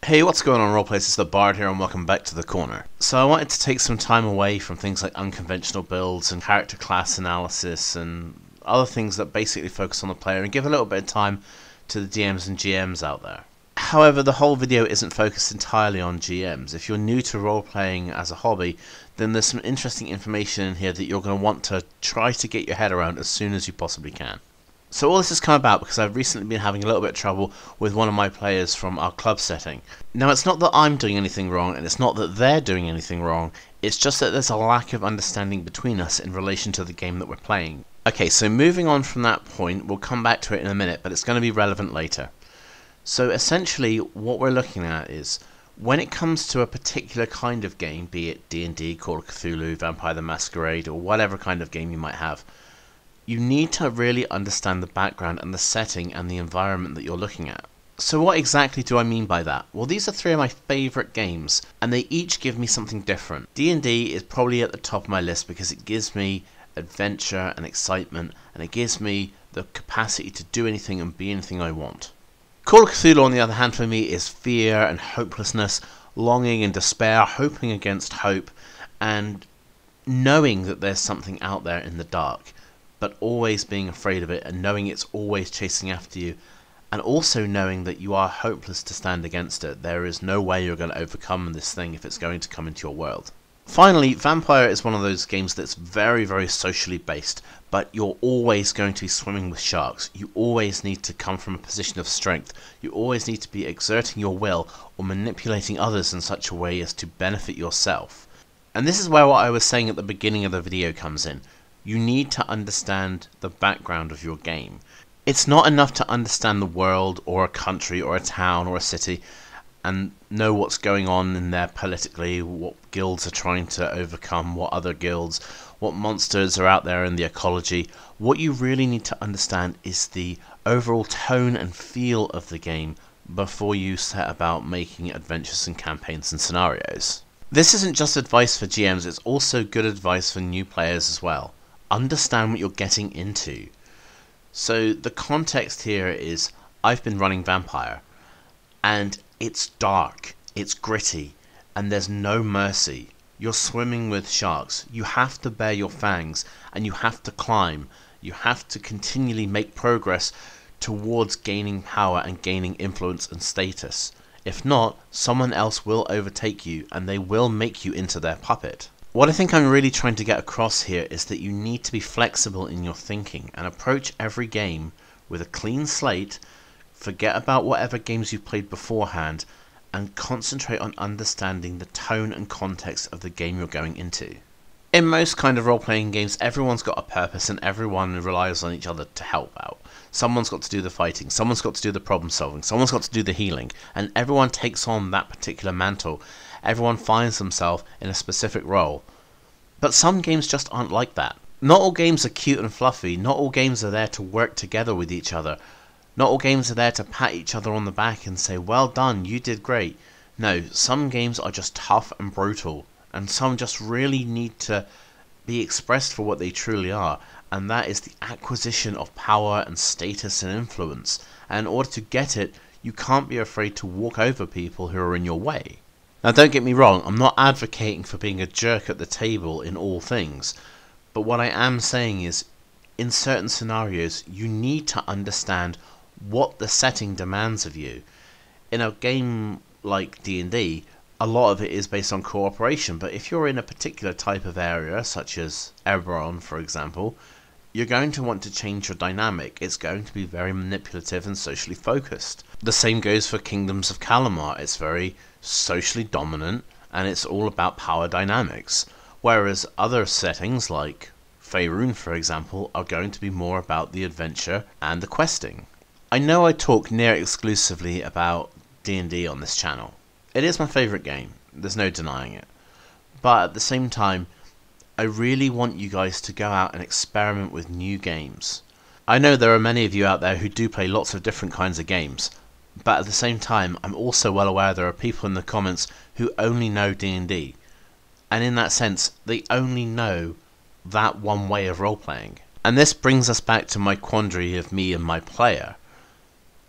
Hey, what's going on, Roleplayers? It's the Bard here, and welcome back to the corner. So I wanted to take some time away from things like unconventional builds and character class analysis and other things that basically focus on the player and give a little bit of time to the DMs and GMs out there. However, the whole video isn't focused entirely on GMs. If you're new to role-playing as a hobby, then there's some interesting information in here that you're going to want to try to get your head around as soon as you possibly can. So all this has come about because I've recently been having a little bit of trouble with one of my players from our club setting. Now, it's not that I'm doing anything wrong, and it's not that they're doing anything wrong, it's just that there's a lack of understanding between us in relation to the game that we're playing. Okay, so moving on from that point, we'll come back to it in a minute, but it's going to be relevant later. So essentially, what we're looking at is, when it comes to a particular kind of game, be it D&D, Call of Cthulhu, Vampire the Masquerade, or whatever kind of game you might have, you need to really understand the background and the setting and the environment that you're looking at. So what exactly do I mean by that? Well, these are three of my favourite games, and they each give me something different. D&D is probably at the top of my list because it gives me adventure and excitement, and it gives me the capacity to do anything and be anything I want. Call of Cthulhu, on the other hand, for me is fear and hopelessness, longing and despair, hoping against hope, and knowing that there's something out there in the dark, but always being afraid of it and knowing it's always chasing after you, and also knowing that you are hopeless to stand against it. There is no way you're going to overcome this thing if it's going to come into your world. Finally, Vampire is one of those games that's very, very socially based, but you're always going to be swimming with sharks. You always need to come from a position of strength. You always need to be exerting your will or manipulating others in such a way as to benefit yourself. And this is where what I was saying at the beginning of the video comes in. You need to understand the background of your game. It's not enough to understand the world or a country or a town or a city and know what's going on in there politically, what guilds are trying to overcome, what other guilds, what monsters are out there in the ecology. What you really need to understand is the overall tone and feel of the game before you set about making adventures and campaigns and scenarios. This isn't just advice for GMs, it's also good advice for new players as well. Understand what you're getting into. So the context here is, I've been running Vampire, and it's dark, it's gritty, and there's no mercy. You're swimming with sharks. You have to bare your fangs, and you have to climb. You have to continually make progress towards gaining power and gaining influence and status. If not, someone else will overtake you, and they will make you into their puppet. What I think I'm really trying to get across here is that you need to be flexible in your thinking and approach every game with a clean slate, forget about whatever games you've played beforehand, and concentrate on understanding the tone and context of the game you're going into. In most kind of role-playing games, everyone's got a purpose and everyone relies on each other to help out. Someone's got to do the fighting, someone's got to do the problem solving, someone's got to do the healing, and everyone takes on that particular mantle. Everyone finds themselves in a specific role. But some games just aren't like that. Not all games are cute and fluffy, not all games are there to work together with each other. Not all games are there to pat each other on the back and say, well done, you did great. No, some games are just tough and brutal, and some just really need to be expressed for what they truly are, and that is the acquisition of power and status and influence. And in order to get it, you can't be afraid to walk over people who are in your way. Now, don't get me wrong, I'm not advocating for being a jerk at the table in all things, but what I am saying is, in certain scenarios, you need to understand what the setting demands of you. In a game like D&D, a lot of it is based on cooperation, but if you're in a particular type of area, such as Eberron, for example, you're going to want to change your dynamic. It's going to be very manipulative and socially focused. The same goes for Kingdoms of Calamar. It's very socially dominant, and it's all about power dynamics. Whereas other settings, like Faerun, for example, are going to be more about the adventure and the questing. I know I talk near exclusively about D&D on this channel. It is my favourite game, there's no denying it. But at the same time, I really want you guys to go out and experiment with new games. I know there are many of you out there who do play lots of different kinds of games, but at the same time, I'm also well aware there are people in the comments who only know D&D. And in that sense, they only know that one way of role-playing. And this brings us back to my quandary of me and my player.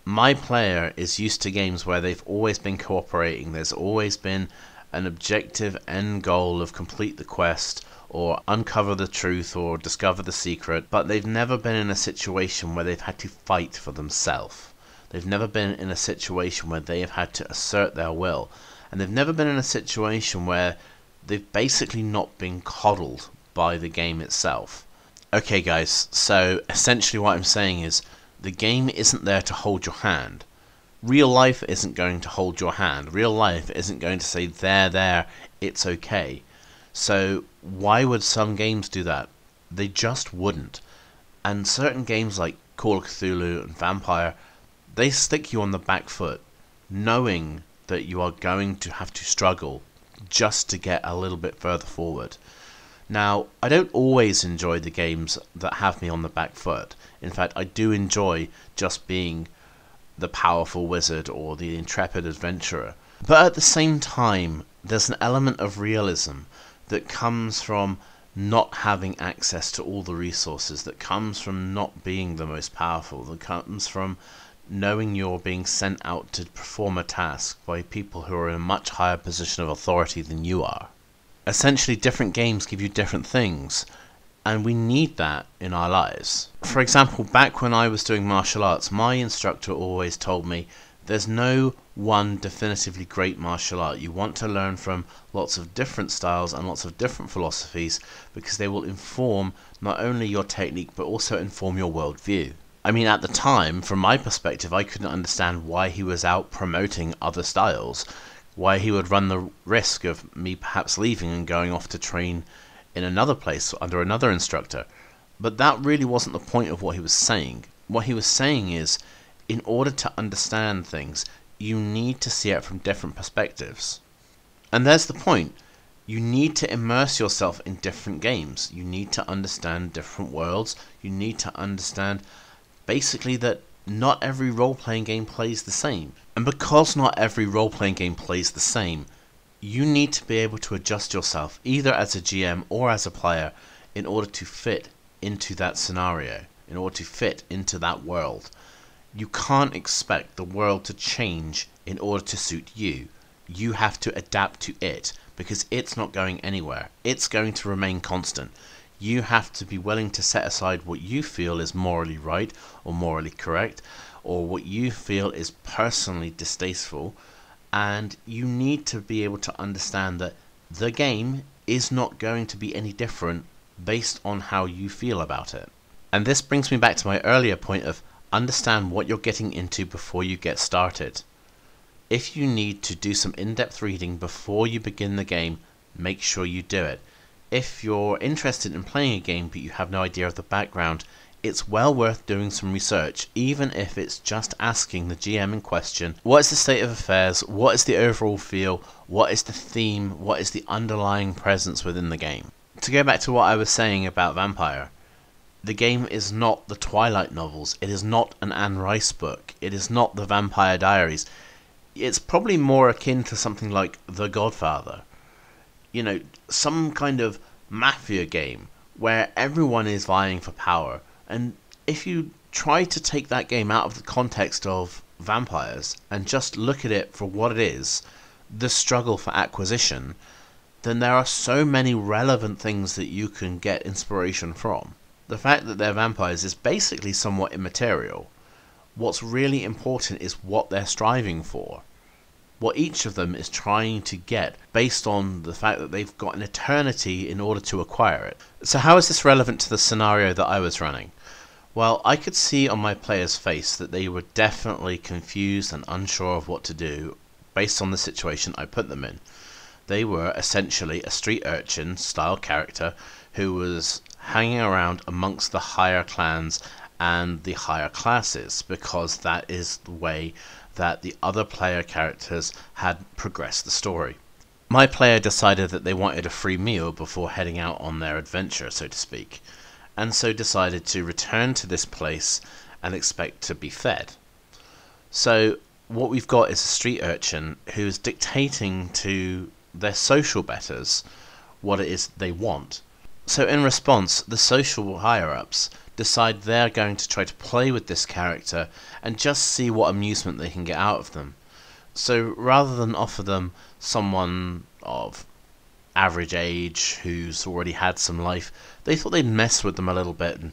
My player is used to games where they've always been cooperating. There's always been an objective end goal of complete the quest or uncover the truth or discover the secret, but they've never been in a situation where they've had to fight for themselves. They've never been in a situation where they have had to assert their will, and they've never been in a situation where they've basically not been coddled by the game itself. Okay guys, so essentially what I'm saying is the game isn't there to hold your hand. Real life isn't going to hold your hand. Real life isn't going to say, there, it's okay. So why would some games do that? They just wouldn't. And certain games like Call of Cthulhu and Vampire, they stick you on the back foot, knowing that you are going to have to struggle just to get a little bit further forward. Now, I don't always enjoy the games that have me on the back foot. In fact, I do enjoy just being the powerful wizard or the intrepid adventurer. But at the same time, there's an element of realism that comes from not having access to all the resources, that comes from not being the most powerful, that comes from knowing you're being sent out to perform a task by people who are in a much higher position of authority than you are. Essentially, different games give you different things, and we need that in our lives. For example, back when I was doing martial arts, my instructor always told me there's no one definitively great martial art. You want to learn from lots of different styles and lots of different philosophies because they will inform not only your technique but also inform your worldview. I mean, at the time, from my perspective, I couldn't understand why he was out promoting other styles, why he would run the risk of me perhaps leaving and going off to train in another place under another instructor. But that really wasn't the point of what he was saying. What he was saying is, in order to understand things, you need to see it from different perspectives. And there's the point. You need to immerse yourself in different games. You need to understand different worlds. You need to understand basically that not every role-playing game plays the same. And because not every role-playing game plays the same, you need to be able to adjust yourself, either as a GM or as a player, in order to fit into that scenario, in order to fit into that world. You can't expect the world to change in order to suit you. You have to adapt to it, because it's not going anywhere. It's going to remain constant. You have to be willing to set aside what you feel is morally right or morally correct, or what you feel is personally distasteful, and you need to be able to understand that the game is not going to be any different based on how you feel about it. And this brings me back to my earlier point of understand what you're getting into before you get started. If you need to do some in-depth reading before you begin the game, make sure you do it. If you're interested in playing a game but you have no idea of the background, it's well worth doing some research, even if it's just asking the GM in question, what is the state of affairs, what is the overall feel, what is the theme, what is the underlying presence within the game. To go back to what I was saying about Vampire, the game is not the Twilight novels, it is not an Anne Rice book, it is not the Vampire Diaries. It's probably more akin to something like The Godfather. You know, some kind of mafia game where everyone is vying for power. And if you try to take that game out of the context of vampires and just look at it for what it is, the struggle for acquisition, then there are so many relevant things that you can get inspiration from. The fact that they're vampires is basically somewhat immaterial. What's really important is what they're striving for. What each of them is trying to get based on the fact that they've got an eternity in order to acquire it. So how is this relevant to the scenario that I was running? Well, I could see on my player's face that they were definitely confused and unsure of what to do based on the situation I put them in. They were essentially a street urchin style character who was hanging around amongst the higher clans and the higher classes, because that is the way that the other player characters had progressed the story. My player decided that they wanted a free meal before heading out on their adventure, so to speak, and so decided to return to this place and expect to be fed. So what we've got is a street urchin who's dictating to their social betters what it is they want. So in response, the social higher-ups decide they're going to try to play with this character and just see what amusement they can get out of them. So rather than offer them someone of average age who's already had some life, they thought they'd mess with them a little bit and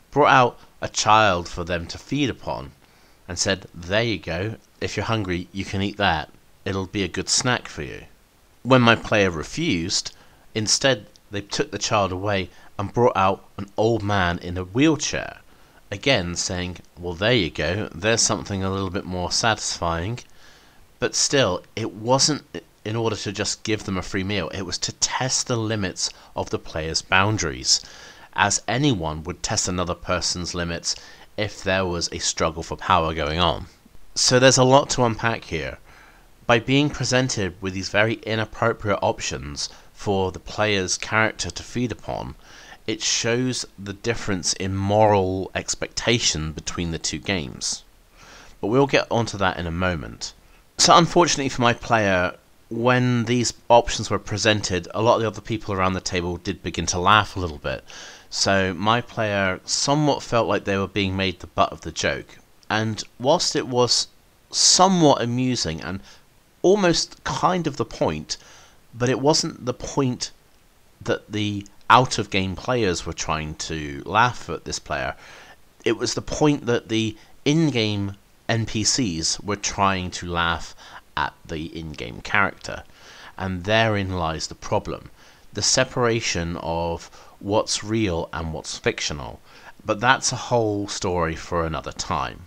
brought out a child for them to feed upon and said, there you go, if you're hungry you can eat that, it'll be a good snack for you. When my player refused, instead they took the child away and brought out an old man in a wheelchair, again saying, well there you go, there's something a little bit more satisfying. But still, it wasn't in order to just give them a free meal, it was to test the limits of the player's boundaries, as anyone would test another person's limits if there was a struggle for power going on. So there's a lot to unpack here. By being presented with these very inappropriate options for the player's character to feed upon, it shows the difference in moral expectation between the two games. But we'll get onto that in a moment. So unfortunately for my player, when these options were presented, a lot of the other people around the table did begin to laugh a little bit. So my player somewhat felt like they were being made the butt of the joke. And whilst it was somewhat amusing and almost kind of the point, but it wasn't the point that the out-of-game players were trying to laugh at this player. It was the point that the in-game NPCs were trying to laugh at the in-game character, and therein lies the problem, the separation of what's real and what's fictional. But that's a whole story for another time.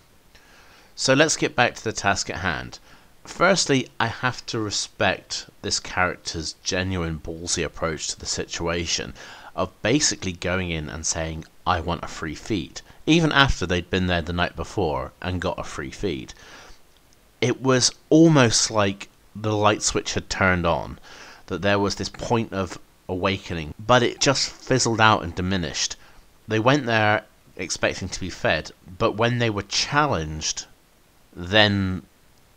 So let's get back to the task at hand. Firstly, I have to respect this character's genuine ballsy approach to the situation of basically going in and saying, I want a free feed, even after they'd been there the night before and got a free feed. It was almost like the light switch had turned on, that there was this point of awakening, but it just fizzled out and diminished. They went there expecting to be fed, but when they were challenged, then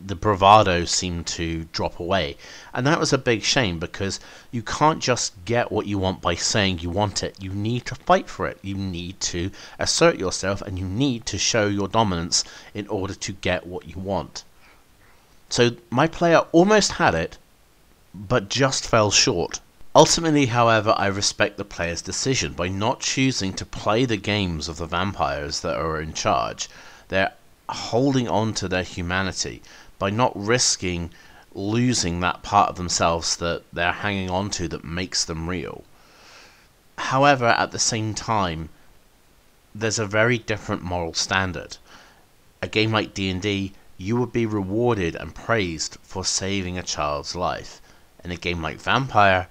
the bravado seemed to drop away. And that was a big shame, because you can't just get what you want by saying you want it. You need to fight for it. You need to assert yourself, and you need to show your dominance in order to get what you want. So my player almost had it, but just fell short. Ultimately, however, I respect the player's decision. By not choosing to play the games of the vampires that are in charge, they're holding on to their humanity by not risking losing that part of themselves that they're hanging on to that makes them real. However, at the same time, there's a very different moral standard. A game like D&D, you would be rewarded and praised for saving a child's life. In a game like Vampire,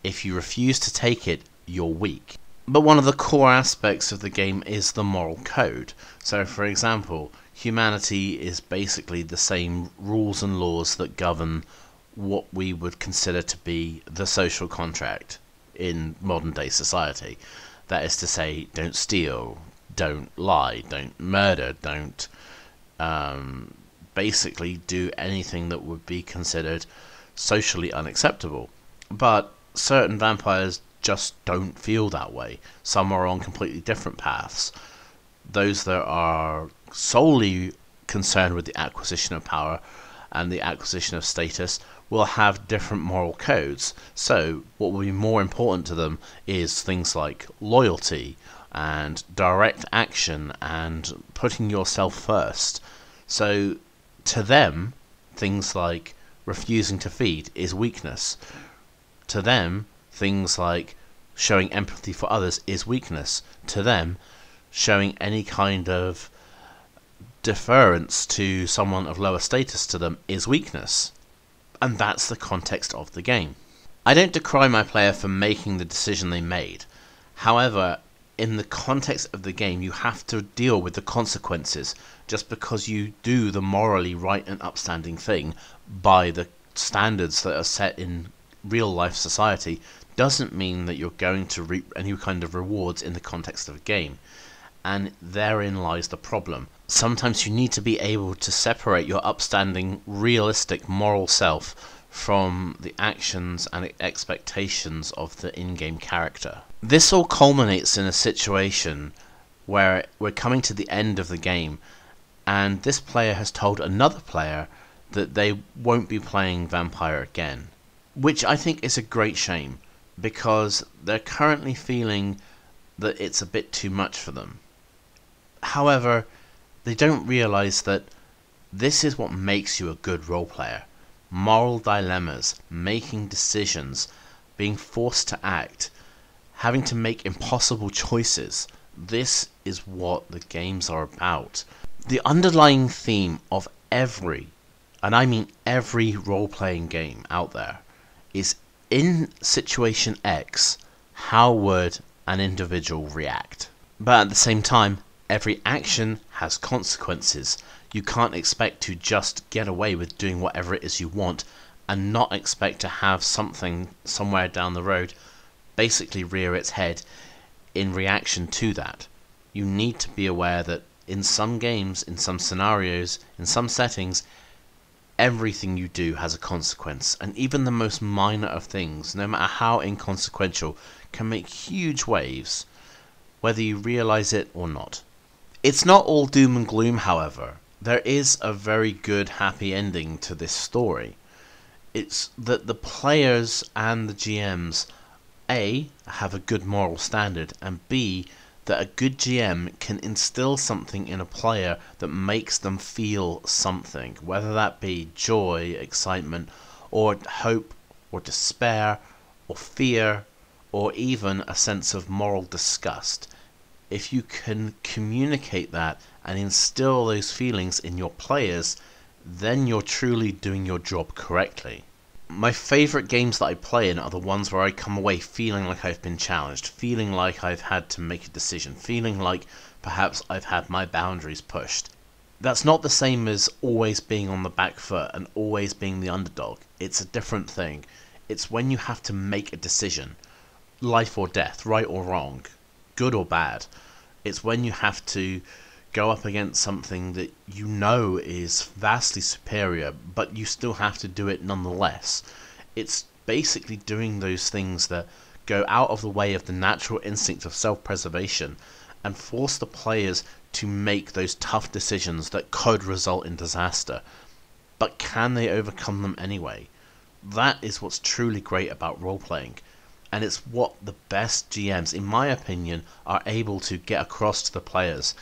if you refuse to take it, you're weak. But one of the core aspects of the game is the moral code. So for example, humanity is basically the same rules and laws that govern what we would consider to be the social contract in modern day society. That is to say, don't steal, don't lie, don't murder, don't basically do anything that would be considered socially unacceptable. But certain vampires just don't feel that way. Some are on completely different paths. Those that are solely concerned with the acquisition of power and the acquisition of status will have different moral codes. So what will be more important to them is things like loyalty and direct action and putting yourself first. So to them, things like refusing to feed is weakness. To them, things like showing empathy for others is weakness. To them, showing any kind of deference to someone of lower status to them is weakness. And that's the context of the game. I don't decry my player for making the decision they made. However, in the context of the game, you have to deal with the consequences. Just because you do the morally right and upstanding thing by the standards that are set in real life society doesn't mean that you're going to reap any kind of rewards in the context of a game. And therein lies the problem. Sometimes you need to be able to separate your upstanding, realistic, moral self from the actions and expectations of the in-game character. This all culminates in a situation where we're coming to the end of the game, and this player has told another player that they won't be playing Vampire again, which I think is a great shame, because they're currently feeling that it's a bit too much for them. However, they don't realize that this is what makes you a good role player. Moral dilemmas, making decisions, being forced to act, having to make impossible choices. This is what the games are about. The underlying theme of every, and I mean every role-playing game out there, is in situation X, how would an individual react? But at the same time, every action has consequences. You can't expect to just get away with doing whatever it is you want and not expect to have something somewhere down the road basically rear its head in reaction to that. You need to be aware that in some games, in some scenarios, in some settings, everything you do has a consequence, and even the most minor of things, no matter how inconsequential, can make huge waves, whether you realize it or not. It's not all doom and gloom, however. There is a very good happy ending to this story. It's that the players and the GMs, A, have a good moral standard, and B, that a good GM can instill something in a player that makes them feel something, whether that be joy, excitement, or hope, or despair, or fear, or even a sense of moral disgust. If you can communicate that and instill those feelings in your players, then you're truly doing your job correctly. My favourite games that I play in are the ones where I come away feeling like I've been challenged, feeling like I've had to make a decision, feeling like perhaps I've had my boundaries pushed. That's not the same as always being on the back foot and always being the underdog. It's a different thing. It's when you have to make a decision, life or death, right or wrong, good or bad. It's when you have to go up against something that you know is vastly superior, but you still have to do it nonetheless. It's basically doing those things that go out of the way of the natural instinct of self-preservation and force the players to make those tough decisions that could result in disaster. But can they overcome them anyway? That is what's truly great about role-playing. And it's what the best GMs, in my opinion, are able to get across to the players.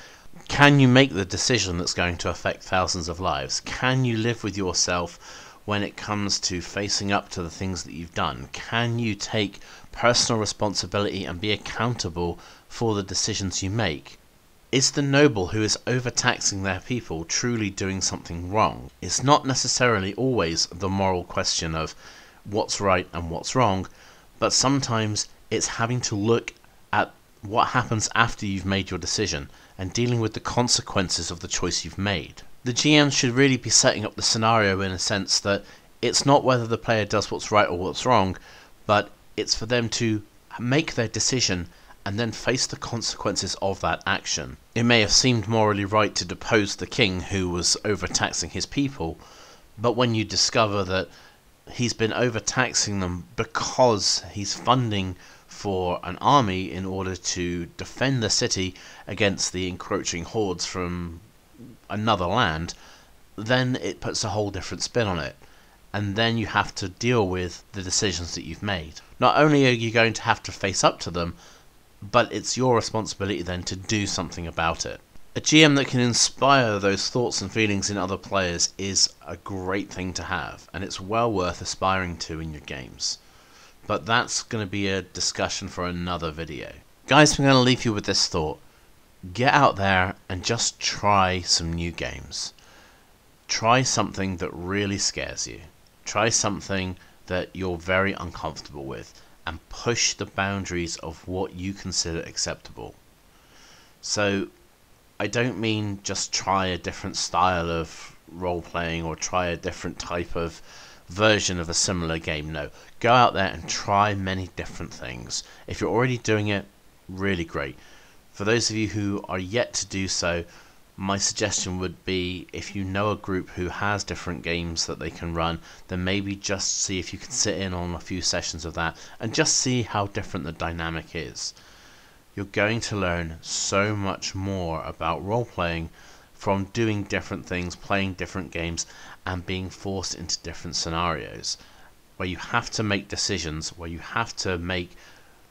Can you make the decision that's going to affect thousands of lives? Can you live with yourself when it comes to facing up to the things that you've done? Can you take personal responsibility and be accountable for the decisions you make? Is the noble who is overtaxing their people truly doing something wrong? It's not necessarily always the moral question of what's right and what's wrong, but sometimes it's having to look at what happens after you've made your decision and dealing with the consequences of the choice you've made. The GM should really be setting up the scenario in a sense that it's not whether the player does what's right or what's wrong, but it's for them to make their decision and then face the consequences of that action. It may have seemed morally right to depose the king who was overtaxing his people, but when you discover that he's been overtaxing them because he's funding for an army in order to defend the city against the encroaching hordes from another land, then it puts a whole different spin on it. And then you have to deal with the decisions that you've made. Not only are you going to have to face up to them, but it's your responsibility then to do something about it. A GM that can inspire those thoughts and feelings in other players is a great thing to have, and it's well worth aspiring to in your games. But that's going to be a discussion for another video. Guys, I'm going to leave you with this thought. Get out there and just try some new games. Try something that really scares you. Try something that you're very uncomfortable with, and push the boundaries of what you consider acceptable. So, I don't mean just try a different style of role-playing or try a different type of version of a similar game. No, go out there and try many different things. If you're already doing it, really great. For those of you who are yet to do so, my suggestion would be, if you know a group who has different games that they can run, then maybe just see if you can sit in on a few sessions of that and just see how different the dynamic is. You're going to learn so much more about role-playing from doing different things, playing different games, and being forced into different scenarios where you have to make decisions, where you have to make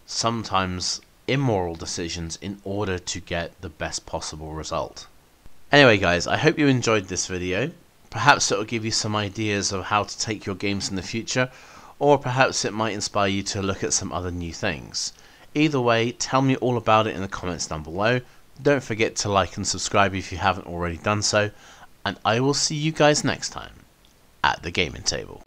sometimes immoral decisions in order to get the best possible result. Anyway guys, I hope you enjoyed this video. Perhaps it will give you some ideas of how to take your games in the future, or perhaps it might inspire you to look at some other new things. Either way, tell me all about it in the comments down below. Don't forget to like and subscribe if you haven't already done so, and I will see you guys next time at the gaming table.